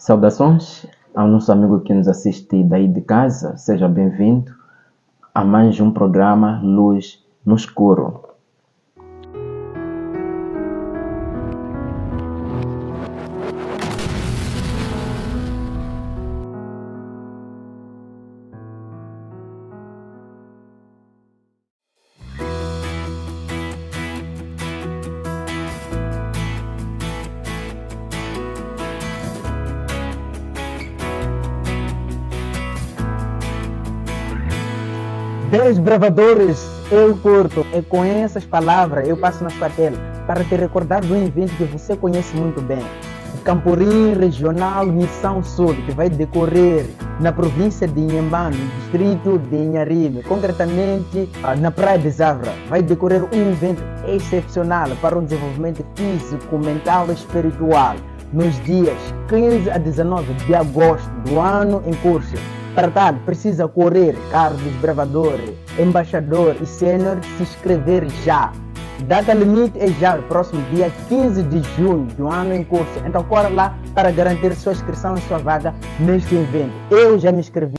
Saudações ao nosso amigo que nos assiste daí de casa, seja bem-vindo a mais um programa Luz no Escuro. Desbravadores, eu curto. E com essas palavras eu passo na sua tela para te recordar do evento que você conhece muito bem. O Camporim Regional Missão Sul, que vai decorrer na província de Inhambane, no distrito de Inharime, concretamente na Praia de Zavra. Vai decorrer um evento excepcional para o desenvolvimento físico, mental e espiritual nos dias 15 a 19 de agosto do ano em curso. Para tal, precisa correr, caro desbravador, embaixador e sênior, se inscrever já. Data limite é já o próximo dia 15 de junho do ano em curso. Então corra lá para garantir sua inscrição e sua vaga neste evento. Eu já me inscrevi.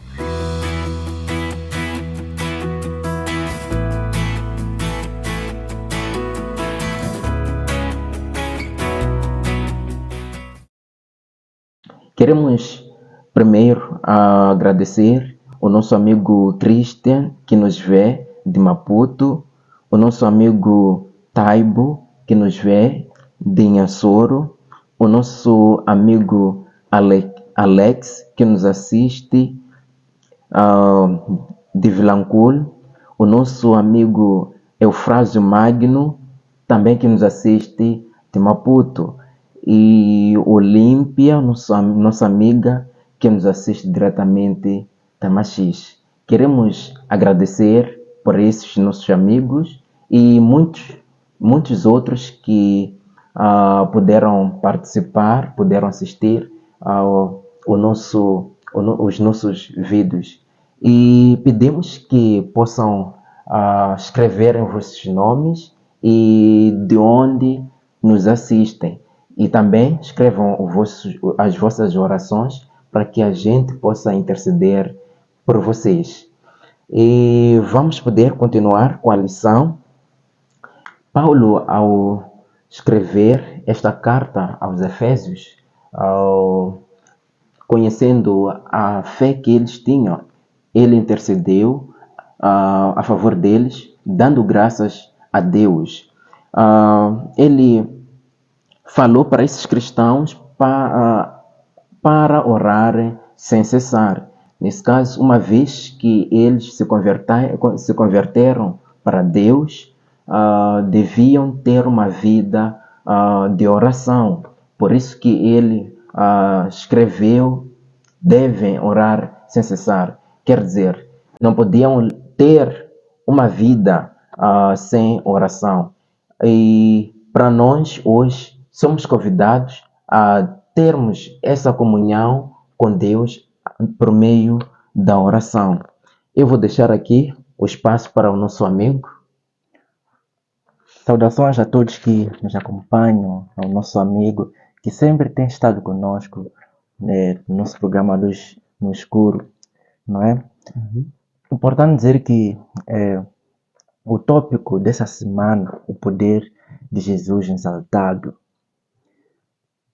Queremos primeiro agradecer o nosso amigo Christian, que nos vê de Maputo, o nosso amigo Taibo, que nos vê de Inhassoro, o nosso amigo Alex, que nos assiste de Vilanculo, o nosso amigo Eufrásio Magno, também que nos assiste de Maputo, e Olímpia, nossa amiga, que nos assiste diretamente da Machis. Queremos agradecer por esses nossos amigos e muitos outros que puderam participar, puderam assistir os nossos vídeos. E pedimos que possam escreverem os vossos nomes e de onde nos assistem. E também escrevam as vossas orações para que a gente possa interceder por vocês. E vamos poder continuar com a lição. Paulo, ao escrever esta carta aos Efésios, conhecendo a fé que eles tinham, ele intercedeu a favor deles, dando graças a Deus. Ele falou para esses cristãos para orarem sem cessar. Nesse caso, uma vez que eles se converteram para Deus, deviam ter uma vida de oração. Por isso que ele escreveu, devem orar sem cessar. Quer dizer, não podiam ter uma vida sem oração. E para nós, hoje, somos convidados a termos essa comunhão com Deus por meio da oração. Eu vou deixar aqui o espaço para o nosso amigo. Saudações a todos que nos acompanham, ao nosso amigo que sempre tem estado conosco no nosso programa Luz no Escuro, não é? Importante dizer que o tópico dessa semana, o poder de Jesus exaltado.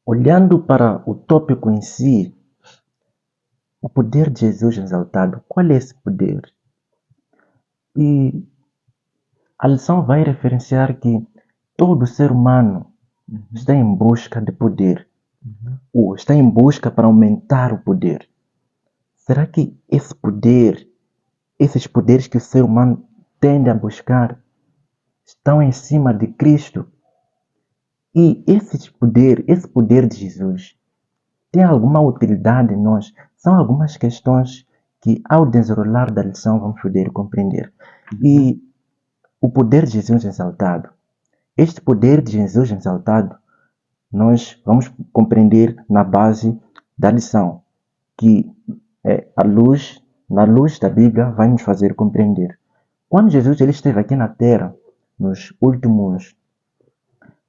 Olhando para o tópico em si, o poder de Jesus exaltado, qual é esse poder? E a lição vai referenciar que todo ser humano está em busca de poder, ou está em busca para aumentar o poder. Será que esse poder, esses poderes que o ser humano tende a buscar, estão em cima de Cristo? E esse poder de Jesus, tem alguma utilidade em nós? São algumas questões que, ao desenrolar da lição, vamos poder compreender. E o poder de Jesus exaltado. Este poder de Jesus exaltado, nós vamos compreender na base da lição, que na luz da Bíblia vai nos fazer compreender. Quando Jesus ele esteve aqui na Terra, nos últimos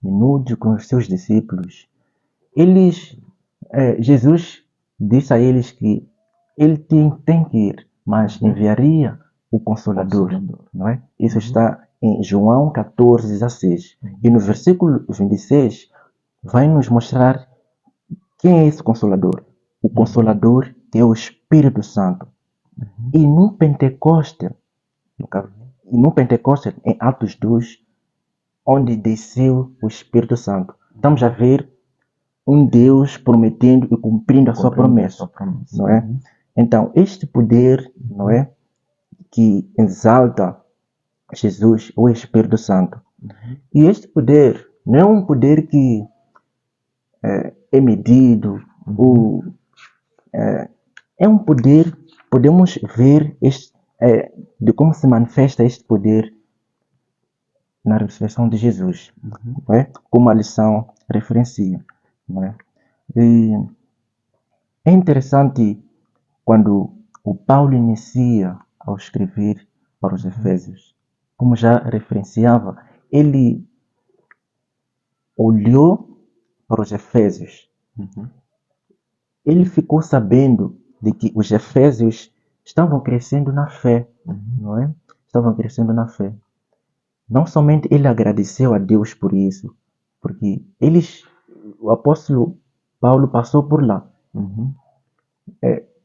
minutos com os seus discípulos, Jesus disse a eles que ele tem que ir, mas enviaria o Consolador, não é? Isso está em João 14:16. E no versículo 26 vai nos mostrar quem é esse Consolador. O Consolador que é o Espírito Santo. E no Pentecostes, em Atos 2, onde desceu o Espírito Santo, estamos a ver um Deus prometendo e cumprindo a sua promessa, não é? Então, este poder, não é, que exalta Jesus, o Espírito Santo. E este poder não é um poder que é medido, ou é um poder, podemos ver de como se manifesta este poder na ressurreição de Jesus, não é? Como a lição referencia, não é? E é interessante quando o Paulo inicia ao escrever para os Efésios, como já referenciava, ele olhou para os Efésios. Ele ficou sabendo de que os Efésios estavam crescendo na fé, não é? Estavam crescendo na fé. Não somente ele agradeceu a Deus por isso, porque o apóstolo Paulo passou por lá.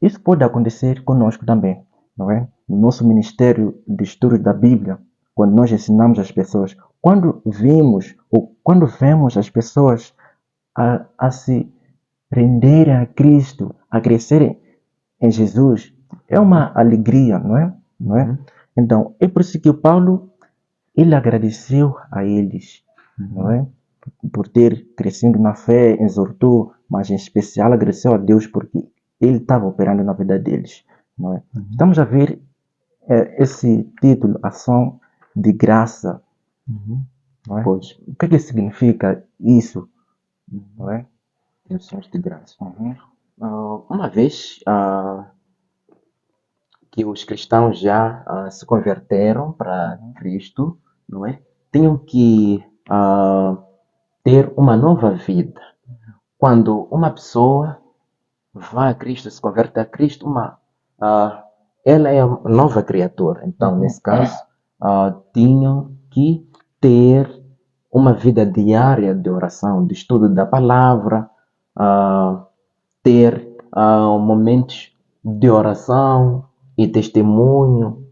Isso pode acontecer conosco também, não é? No nosso ministério de estudo da Bíblia, quando nós ensinamos as pessoas, quando vemos as pessoas a se renderem a Cristo, a crescerem em Jesus, é uma alegria, não é? Não é? Então, é por isso que o Paulo, ele agradeceu a eles, não é? Por ter crescido na fé, exortou, mas em especial agradeceu a Deus porque ele estava operando na vida deles, não é? Estamos a ver esse título, Ação de Graça, não é? Pois, o que significa isso, não é? Ações de graça. Uma vez que os cristãos já se converteram para Cristo, não é? Tinham que ter uma nova vida. Quando uma pessoa vai a Cristo, se converte a Cristo, ela é uma nova criatura. Então, nesse caso, tinham que ter uma vida diária de oração, de estudo da palavra, ter momentos de oração e testemunho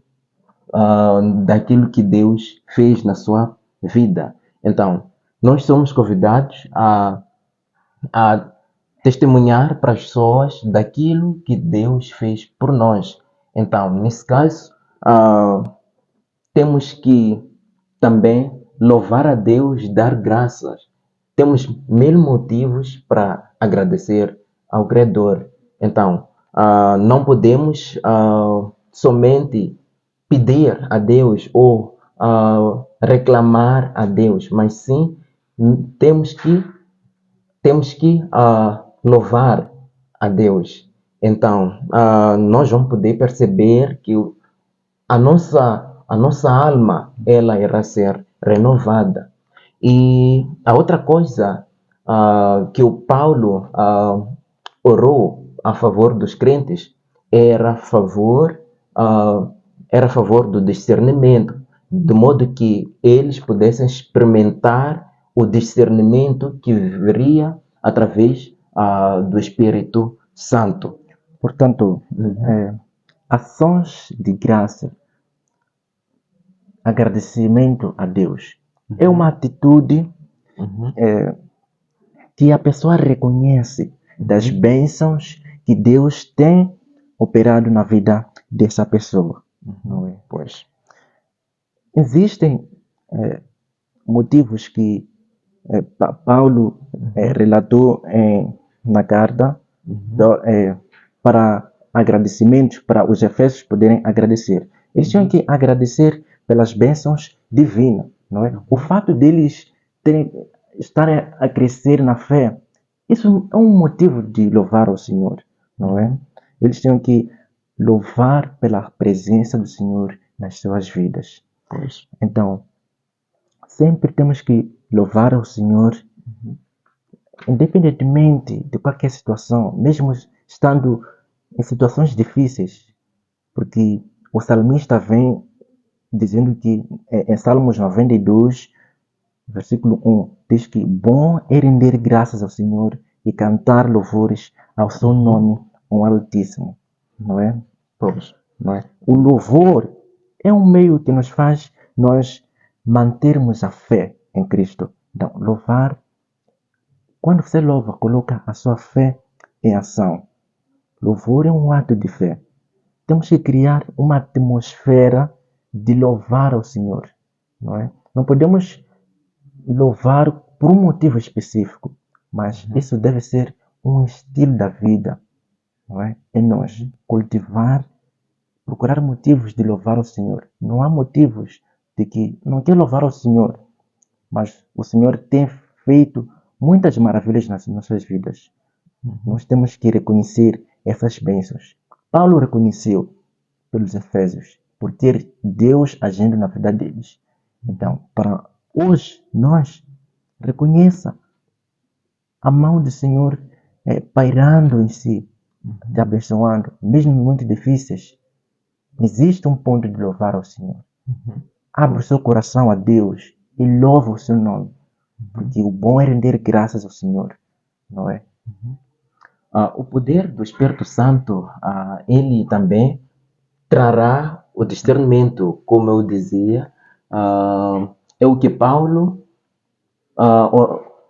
daquilo que Deus fez na sua vida. Então, nós somos convidados a testemunhar para as pessoas daquilo que Deus fez por nós. Então, nesse caso, temos que também louvar a Deus, dar graças. Temos mil motivos para agradecer ao Criador. Então, não podemos somente pedir a Deus ou reclamar a Deus, mas sim temos que louvar a Deus. Então, nós vamos poder perceber que a nossa alma ela irá ser renovada. E a outra coisa que o Paulo orou a favor dos crentes era a favor do discernimento, de modo que eles pudessem experimentar o discernimento que viria através do Espírito Santo. Portanto, ações de graça, agradecimento a Deus, é uma atitude que a pessoa reconhece das bênçãos que Deus tem operado na vida dessa pessoa, não é? Pois existem motivos que Paulo relatou na carta para agradecimentos, para os efésios poderem agradecer. Eles tinham que agradecer pelas bênçãos divinas, não é? O fato deles estarem a crescer na fé, isso é um motivo de louvar ao Senhor, não é? Eles tinham que louvar pela presença do Senhor nas suas vidas. Então, sempre temos que louvar ao Senhor, independentemente de qualquer situação, mesmo estando em situações difíceis, porque o salmista vem dizendo que em Salmos 92, versículo 1, diz que bom é render graças ao Senhor e cantar louvores ao seu nome, o Altíssimo, não é? Pois. Não é? O louvor é um meio que nos faz nós mantermos a fé em Cristo. Então, louvar, quando você louva, coloca a sua fé em ação. Louvor é um ato de fé. Temos que criar uma atmosfera de louvar ao Senhor, não é? Não podemos louvar por um motivo específico, mas isso deve ser um estilo da vida, não é? É nós cultivar, procurar motivos de louvar ao Senhor. Não há motivos de que não quer louvar ao Senhor, mas o Senhor tem feito muitas maravilhas nas nossas vidas. Nós temos que reconhecer essas bênçãos. Paulo reconheceu pelos Efésios, por ter Deus agindo na vida deles. Então, para hoje, nós reconheça a mão do Senhor pairando em si, te abençoando, mesmo em momentos difíceis. Existe um ponto de louvar ao Senhor. Abre o seu coração a Deus e louva o seu nome, porque o bom é render graças ao Senhor, não é? O poder do Espírito Santo, ele também trará o discernimento, como eu dizia, é o que Paulo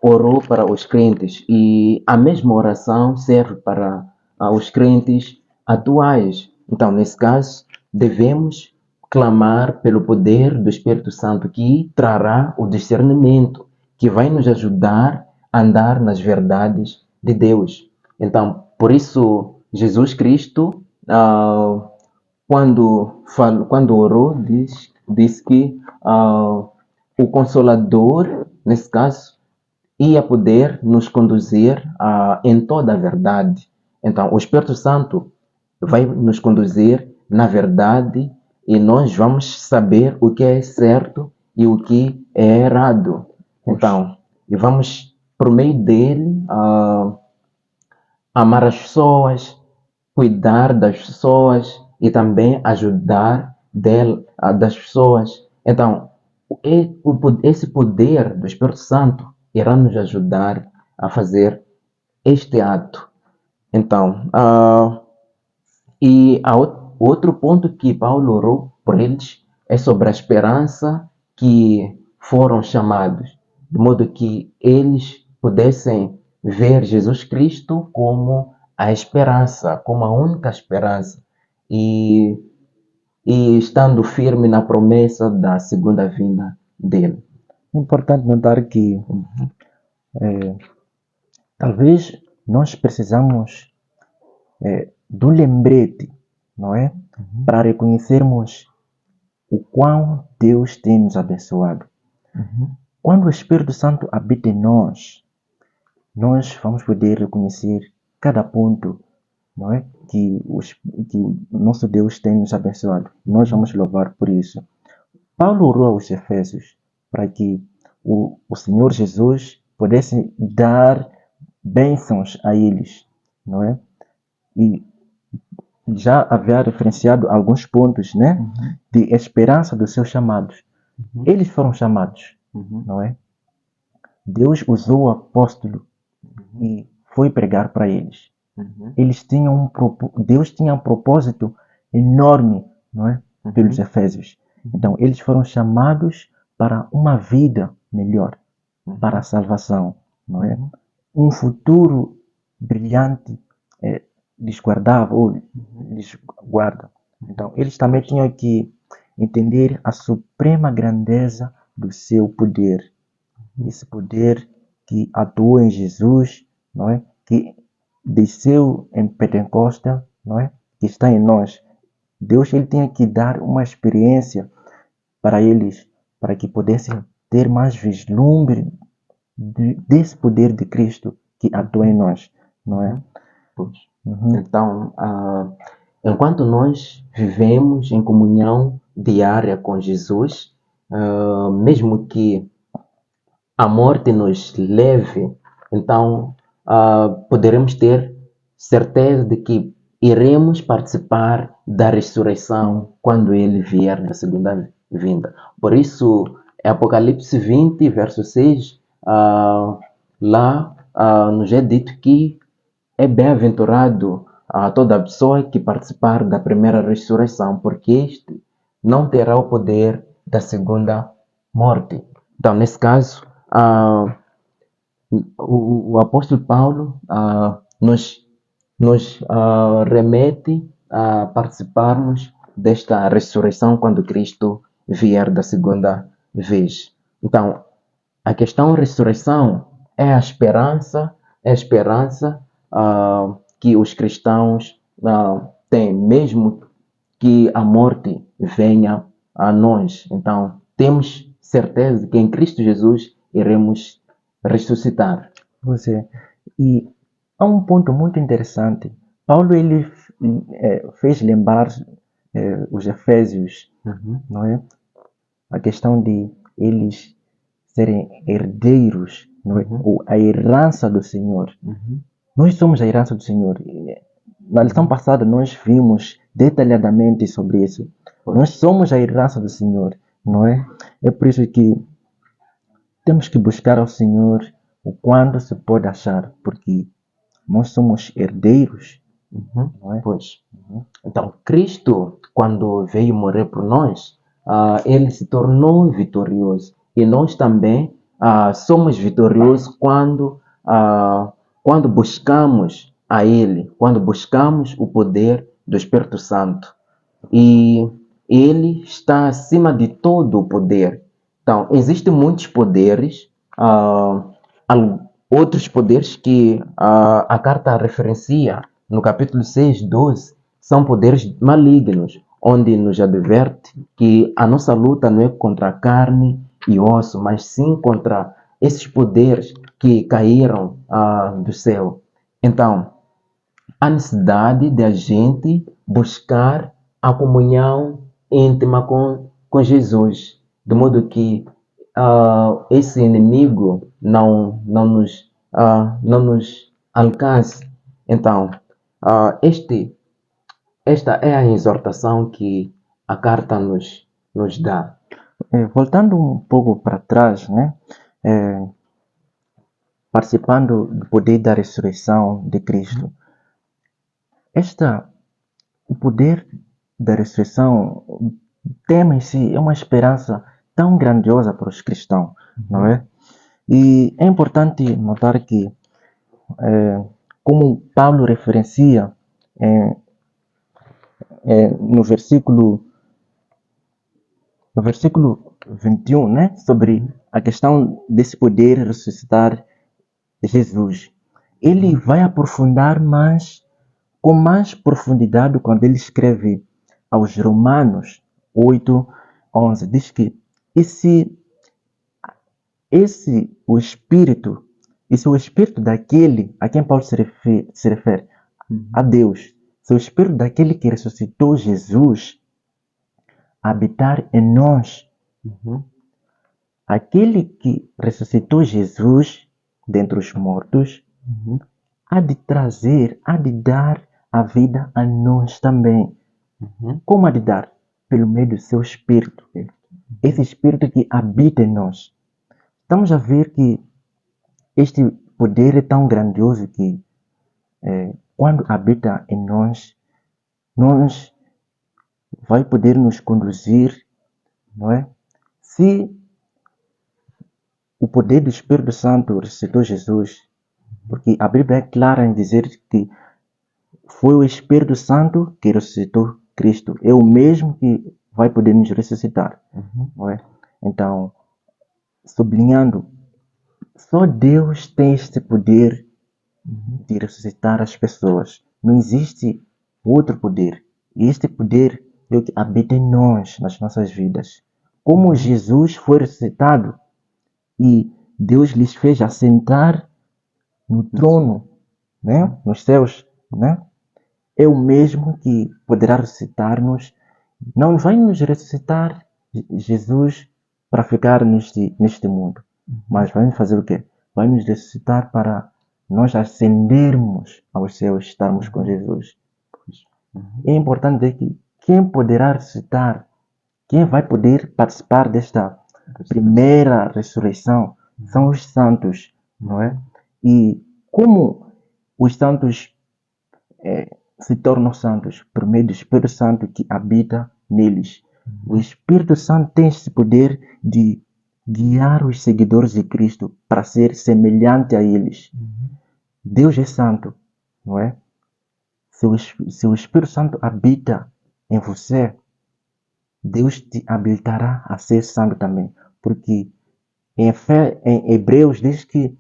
orou para os crentes, e a mesma oração serve para os crentes atuais. Então, nesse caso, devemos clamar pelo poder do Espírito Santo, que trará o discernimento, que vai nos ajudar a andar nas verdades de Deus. Então, por isso, Jesus Cristo, quando orou, disse que o Consolador, nesse caso, ia poder nos conduzir em toda a verdade. Então, o Espírito Santo vai nos conduzir na verdade e nós vamos saber o que é certo e o que é errado. Então, e vamos, por meio dele, amar as pessoas, cuidar das pessoas e também ajudar das pessoas. Então, esse poder do Espírito Santo irá nos ajudar a fazer este ato. Então, outro ponto que Paulo orou por eles é sobre a esperança que foram chamados, de modo que eles pudessem ver Jesus Cristo como a esperança, como a única esperança, e estando firme na promessa da segunda vinda dele. É importante notar que talvez nós precisamos do lembrete, não é? Para reconhecermos o quão Deus tem nos abençoado. Quando o Espírito Santo habita em nós vamos poder reconhecer cada ponto, não é? Que o nosso Deus tem nos abençoado. Nós vamos louvar por isso. Paulo orou aos Efésios para que o Senhor Jesus pudesse dar bênçãos a eles, não é? E já havia referenciado alguns pontos, né? De esperança dos seus chamados. Eles foram chamados, não é? Deus usou o apóstolo e foi pregar para eles. Eles tinham Deus tinha um propósito enorme, não é? Pelos Efésios. Então, eles foram chamados para uma vida melhor, para a salvação, não é? Um futuro brilhante lhes guardava ou lhes guarda. Então, eles também tinham que entender a suprema grandeza do seu poder. Esse poder que atuou em Jesus, não é? Que desceu em Pentecostes, não é? Que está em nós. Deus ele tinha que dar uma experiência para eles, para que pudessem ter mais vislumbre desse poder de Cristo que atua em nós, não é? Então, enquanto nós vivemos em comunhão diária com Jesus, mesmo que a morte nos leve, então poderemos ter certeza de que iremos participar da ressurreição quando ele vier da segunda vinda. Por isso, Apocalipse 20, verso 6, lá nos é dito que é bem-aventurado toda a pessoa que participar da primeira ressurreição, porque este não terá o poder da segunda morte. Então, nesse caso, o apóstolo Paulo nos remete a participarmos desta ressurreição quando Cristo vier da segunda vez. Então, a questão ressurreição é a esperança que os cristãos têm, mesmo que a morte venha a nós. Então, temos certeza de que em Cristo Jesus iremos ressuscitar. Você. E há um ponto muito interessante. Paulo ele fez lembrar os Efésios, não é? A questão de eles serem herdeiros, não é? Ou a herança do Senhor. Nós somos a herança do Senhor. Na lição passada nós vimos detalhadamente sobre isso. Nós somos a herança do Senhor, não é? É por isso que temos que buscar ao Senhor o quanto se pode achar, porque nós somos herdeiros, não é? Pois. Então, Cristo, quando veio morrer por nós, ele se tornou vitorioso. E nós também somos vitoriosos quando buscamos a Ele, quando buscamos o poder do Espírito Santo. E Ele está acima de todo o poder. Então, existem muitos poderes, outros poderes que a carta referencia no capítulo 6, 12, são poderes malignos, onde nos adverte que a nossa luta não é contra a carne e osso, mas sim contra esses poderes que caíram do céu. Então, há necessidade de a gente buscar a comunhão íntima com Jesus, de modo que esse inimigo não nos alcance. Então, esta é a exortação que a carta nos dá. Voltando um pouco para trás, né? Participando do poder da ressurreição de Cristo. O poder da ressurreição, o tema em si é uma esperança tão grandiosa para os cristãos, não é? E é importante notar que, como Paulo referencia no versículo 21, né, sobre a questão desse poder ressuscitar Jesus, ele vai aprofundar com mais profundidade quando ele escreve aos Romanos 8, 11. Diz que o Espírito daquele a quem Paulo se refere a Deus, se o Espírito daquele que ressuscitou Jesus habitar em nós, aquele que ressuscitou Jesus dentre os mortos, há de dar a vida a nós também. Como há de dar? Pelo meio do seu Espírito. Esse Espírito que habita em nós. Estamos a ver que este poder é tão grandioso que quando habita em nós vai poder nos conduzir, não é? Se o poder do Espírito Santo ressuscitou Jesus, porque a Bíblia é clara em dizer que foi o Espírito Santo que ressuscitou Cristo. É o mesmo que vai poder nos ressuscitar. Não é? Então, sublinhando, só Deus tem este poder de ressuscitar as pessoas. Não existe outro poder. E este poder é o que habita em nós, nas nossas vidas. Como Jesus foi ressuscitado e Deus lhes fez assentar no trono, né, nos céus, né? É o mesmo que poderá ressuscitar-nos. Não vai nos ressuscitar Jesus para ficar neste mundo, mas vai fazer o quê? Vai nos ressuscitar para nós ascendermos aos céus, estarmos com Jesus. É importante dizer que quem poderá ressuscitar, quem vai poder participar desta primeira ressurreição são os santos, não é? E como os santos se tornam santos? Por meio do Espírito Santo que habita neles. O Espírito Santo tem esse poder de guiar os seguidores de Cristo para ser semelhante a eles. Deus é santo, não é? Se o Espírito Santo habita em você, Deus te habilitará a ser santo também. Porque em Hebreus diz que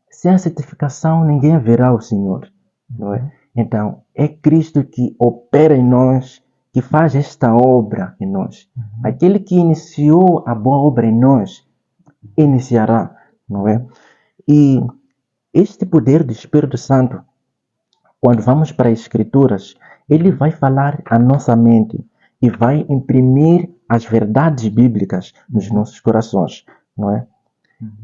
sem a santificação ninguém verá o Senhor, não é? Então, é Cristo que opera em nós, que faz esta obra em nós. Aquele que iniciou a boa obra em nós, iniciará, não é? E este poder do Espírito Santo, quando vamos para as Escrituras, ele vai falar à nossa mente e vai imprimir as verdades bíblicas nos nossos corações, não é?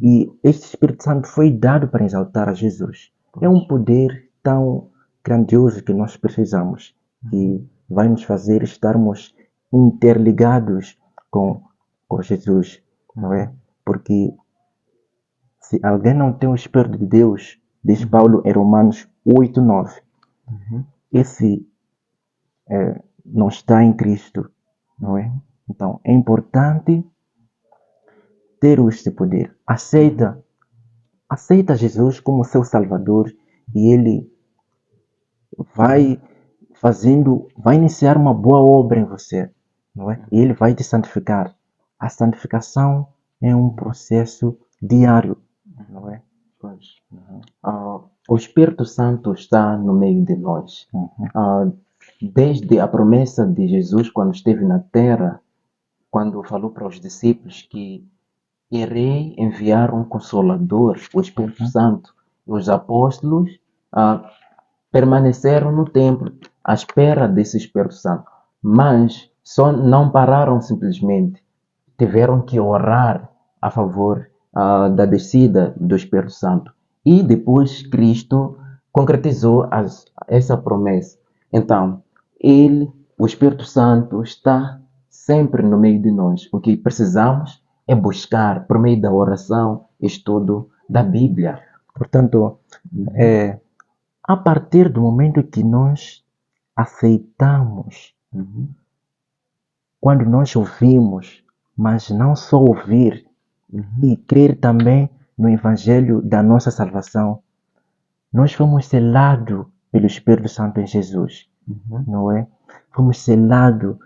E este Espírito Santo foi dado para exaltar a Jesus. É um poder tão grandioso que nós precisamos, que vai nos fazer estarmos interligados com Jesus, não é? Porque se alguém não tem o Espírito de Deus, diz Paulo em Romanos 8:9, esse não está em Cristo, não é? Então, é importante ter este poder. Aceita Jesus como seu Salvador e Ele vai iniciar uma boa obra em você, não é? E Ele vai te santificar. A santificação é um processo diário, não é? O Espírito Santo está no meio de nós. Desde a promessa de Jesus quando esteve na terra, quando falou para os discípulos que irei enviar um Consolador, o Espírito Santo. Os apóstolos permaneceram no templo à espera desse Espírito Santo, mas só não pararam simplesmente. Tiveram que orar a favor da descida do Espírito Santo. E depois Cristo concretizou essa promessa. Então, o Espírito Santo está sempre no meio de nós. O que precisamos é buscar, por meio da oração, estudo da Bíblia. Portanto, a partir do momento que nós aceitamos, quando nós ouvimos, mas não só ouvir, e crer também no Evangelho da nossa salvação, nós fomos selados pelo Espírito Santo em Jesus, não é? Fomos selados.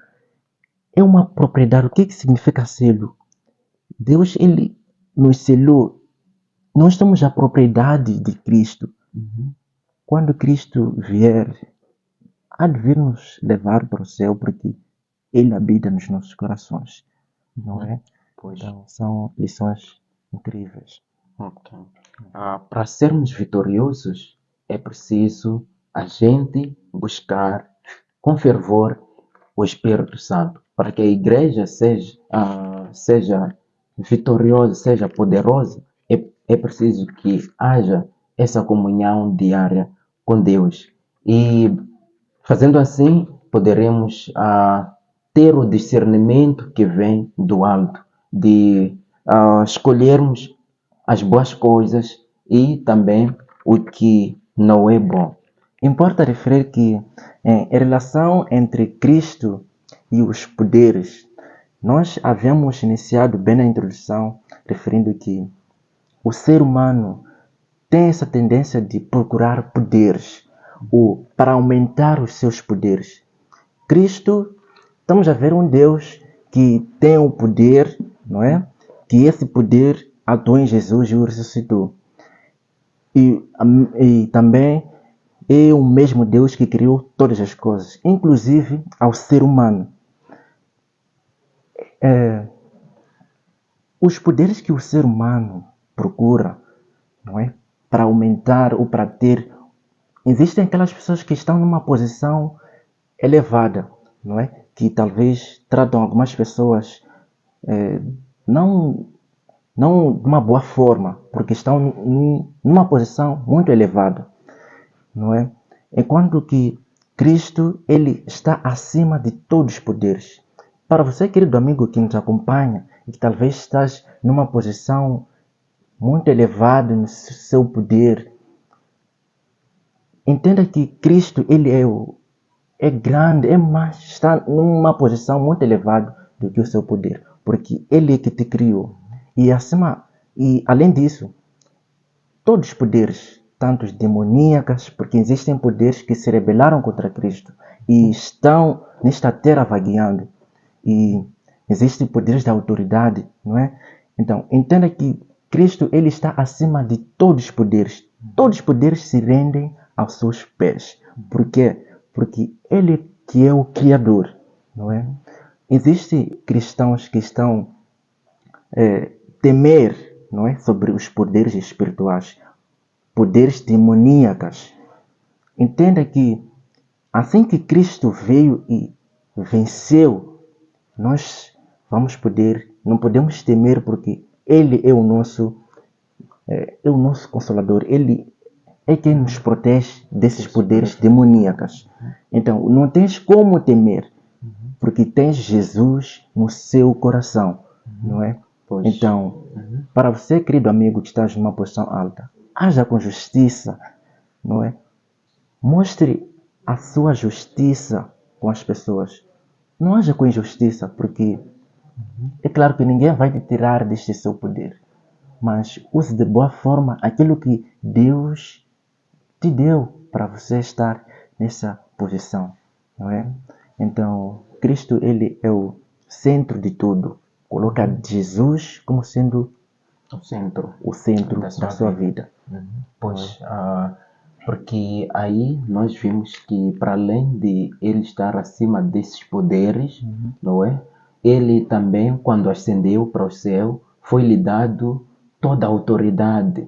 É uma propriedade. O que significa selo? Deus, Ele nos selou. Nós somos a propriedade de Cristo. Quando Cristo vier, há de vir nos levar para o céu, porque Ele habita nos nossos corações, não é? Então, são lições incríveis. Para sermos vitoriosos, é preciso a gente buscar com fervor o Espírito Santo, para que a igreja seja vitoriosa, seja poderosa. É preciso que haja essa comunhão diária com Deus. E fazendo assim, poderemos ter o discernimento que vem do alto, de escolhermos as boas coisas e também o que não é bom. Importa referir que em relação entre Cristo e os poderes, nós havíamos iniciado bem na introdução, referindo que o ser humano tem essa tendência de procurar poderes, ou para aumentar os seus poderes. Cristo, estamos a ver um Deus que tem o poder, não é? Que esse poder atuou em Jesus e o ressuscitou. E também é o mesmo Deus que criou todas as coisas, inclusive ao ser humano. Os poderes que o ser humano procura, não é? Para aumentar ou para ter. Existem aquelas pessoas que estão numa posição elevada, não é? Que talvez tratam algumas pessoas não não de uma boa forma, porque estão numa posição muito elevada, não é? Enquanto que Cristo, ele está acima de todos os poderes. Para você, querido amigo que nos acompanha, e que talvez estás numa posição muito elevada no seu poder, entenda que Cristo, ele é grande, está numa posição muito elevada do que o seu poder, porque ele é que te criou. E além disso, todos os poderes, tanto os demoníacos, porque existem poderes que se rebelaram contra Cristo e estão nesta terra vagueando, e existem poderes da autoridade, não é? Então, entenda que Cristo, ele está acima de todos os poderes. Todos os poderes se rendem aos seus pés. Por quê? Porque ele que é o Criador, não é? Existem cristãos que estão temer, não é, sobre os poderes espirituais, poderes demoníacos. Entenda que assim que Cristo veio e venceu, nós não podemos temer, porque ele é o nosso consolador. Ele é quem nos protege desses poderes demoníacos. Então, não tens como temer, porque tens Jesus no seu coração, não é? Então, para você, querido amigo que estás numa posição alta, haja com justiça, não é? Mostre a sua justiça com as pessoas. Não haja com injustiça, porque é claro que ninguém vai te tirar deste seu poder, mas use de boa forma aquilo que Deus te deu para você estar nessa posição, não é? Então, Cristo, ele é o centro de tudo. Coloca Jesus como sendo o centro da sua vida. Pois, porque aí nós vimos que, para além de ele estar acima desses poderes, não é? Ele também, quando ascendeu para o céu, foi-lhe dado toda a autoridade.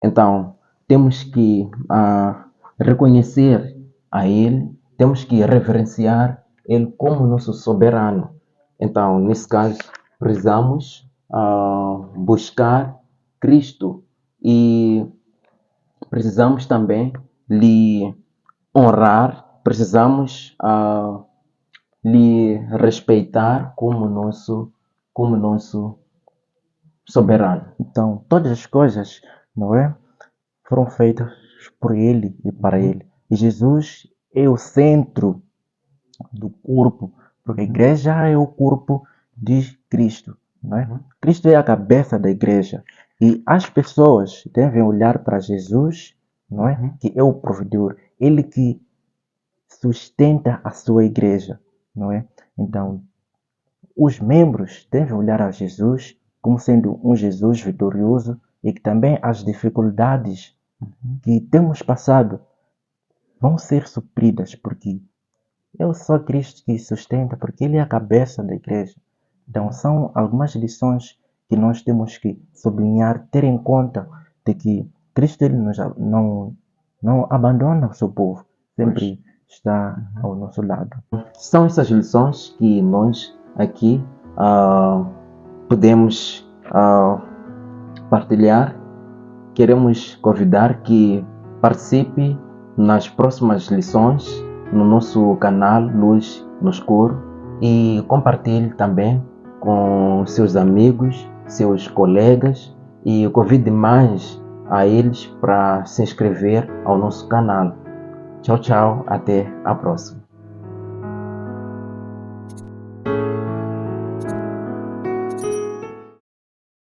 Então, temos que reconhecer a ele, temos que reverenciar ele como nosso soberano. Então, nesse caso, precisamos buscar Cristo e precisamos também lhe honrar, precisamos lhe respeitar como nosso soberano. Então, todas as coisas, não é, foram feitas por ele e para ele. E Jesus é o centro do corpo, porque a igreja é o corpo de Cristo, não é? Cristo é a cabeça da igreja, e as pessoas devem olhar para Jesus, não é? Que é o provedor, ele que sustenta a sua igreja, não é? Então, os membros devem olhar a Jesus como sendo um Jesus vitorioso, e que também as dificuldades que temos passado vão ser supridas, porque é só Cristo que sustenta, porque ele é a cabeça da igreja. Então, são algumas lições que nós temos que sublinhar, ter em conta de que Cristo, ele não abandona o seu povo, sempre está ao nosso lado. São essas lições que nós aqui podemos partilhar. Queremos convidar que participe nas próximas lições no nosso canal Luz no Escuro, e compartilhe também com seus amigos, seus colegas, e convide mais a eles para se inscrever ao nosso canal. Tchau, tchau, até a próxima.